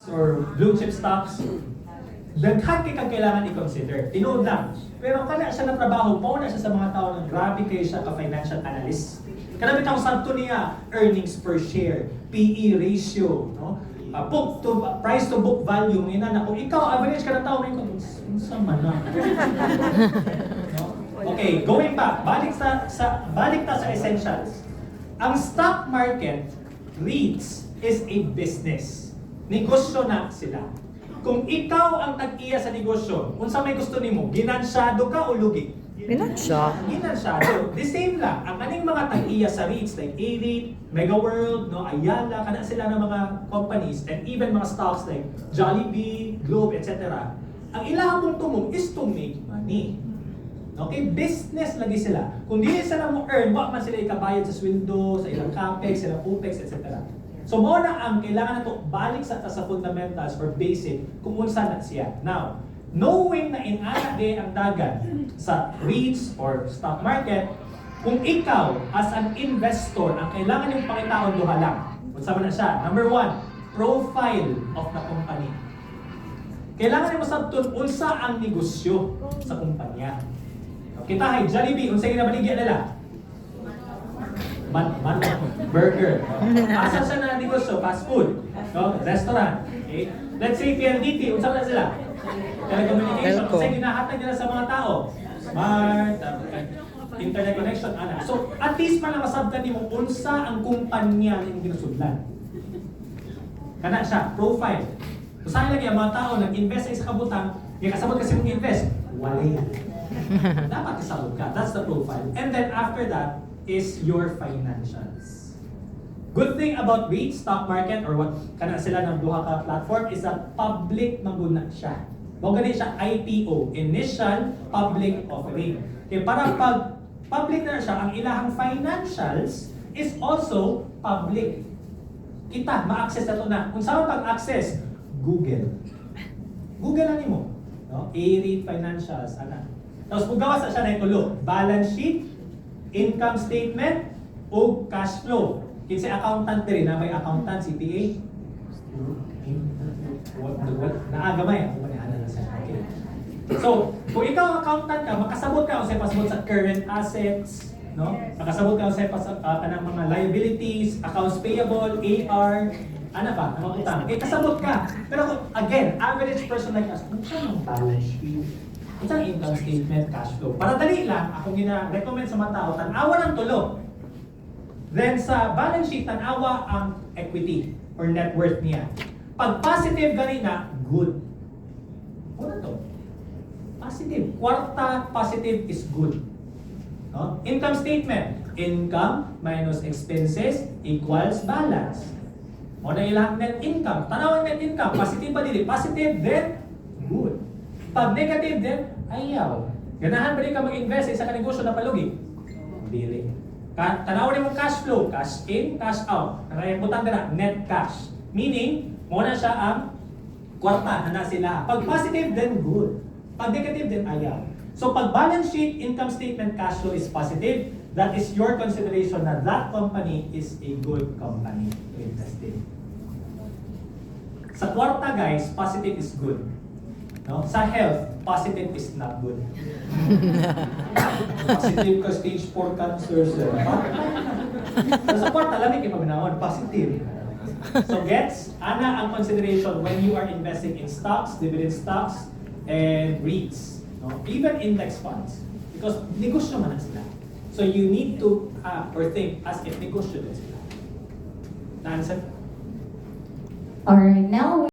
or blue chip stocks, daghan kay kang kailangan i-consider. Tinood lang. Pero kana siya na trabaho, pauna siya sa mga tao ng grabe kayo siya ka-financial analyst. Kanami taong sabto niya, earnings per share, PE ratio, no? Price to book value, ina na kung ikaw average ka na tao, may kung saan man na. No? Okay, going back, balik ta sa essentials. Ang stock market, REITs, is a business. Negosyo na sila. Kung ikaw ang tag-iya sa negosyo, unsa may gusto nimo, ginansyado ka o lugi? Ginansyado. The same lang. Ang aning mga tag-iya sa REITs like A-REIT, MegaWorld, no, Ayala, kana sila ng mga companies and even mga stocks like Jollibee, Globe, etc. Ang ilang pong tumong is to make money. Okay, business lagi sila. Kung di sila mo earn, wag man sila ikabayad sa sweldo, sa ilang capex, sa ilang opex, etc. So mo na ang kailangan nato balik sa fundamentals or basic kung unsa na siya. Now, knowing na inana day ang dagat sa REITs or stock market, kung ikaw as an investor ang kailangan yung pakitaon duha lang. Unsa man na siya? Number 1, profile of the company. Kailangan mo sabton unsa ang negosyo sa kumpanya. Kita hay Jollibee, unsa ginabaligya nila? Burger. Asa sa na negosyo? Fast food. No? Restaurant. Okay? Let's say PLDT, unsa na sila? Telecommunication. Unsa ginahatag nila sa mga tao? Smart, internet connection, ana. So, at least man masabtan nimo unsa ang kumpanya ning ginasudlan. Kana siya, profile. So, saan lagi ang mga tao nag-invest sa isa ka butang, kasabot kasi mong invest. Wala. Dapat kasabot ka. That's the profile. And then after that is your financials. Good thing about REIT, stock market, or what kana sila ng duha ka platform is that public maguna siya. Mao gani siya IPO, initial public offering. Kaya para pag public na siya, ang ilahang financials is also public. Kita ma-access na to na. Kung saan pag-access? Google. Google na nimo. No? A-REIT financials, ana. Tapos kung gawas na siya na itulo, balance sheet, income statement, o cash flow. Kasi accountant rin, na may accountant, CPA. Naagamay, ako manihala na siya. Okay. So, kung ikaw accountant ka, makasabot ka kung pasabot sa current assets, no? Makasabot ka kung kanang mga liabilities, accounts payable, AR, ano pa, mga utang. Okay, kasabot ka. Pero again, average person like us, kung saan ang balance sheet? Isang income statement, cash flow. Para dali lang, akong gina-recommend sa mga tao, tanawa ng tulo. Then sa balance sheet, tanawa ang equity or net worth niya. Pag positive ganina, good. Ano to? Positive. Kwarta positive is good. No? Income statement. Income minus expenses equals balance. O na ilang net income. Tanawa net income. Positive pa dili. Positive, then good. Pag negative din, ayaw. Ganahan ba rin ka mag-invest sa kanegosyo na palugi? Dili. Tanawin mo cash flow, cash in, cash out. Nakayagbutan ka na, net cash. Meaning, muna siya ang kwarta, handa sila. Pag positive, then good. Pag negative, then ayaw. So pag balance sheet, income statement, cash flow is positive, that is your consideration na that company is a good company to invest in. Sa kwarta guys, positive is good. No? Sa health, positive is not good. Positive ka stage 4 cancer, sir. Sa kwarta, lamig yung paminawan, positive. So gets, ana ang consideration when you are investing in stocks, dividend stocks, and REITs. No? Even index funds. Because negosyo man na sila. So you need to or think as if negosyo din sila. Na-answer? Alright, now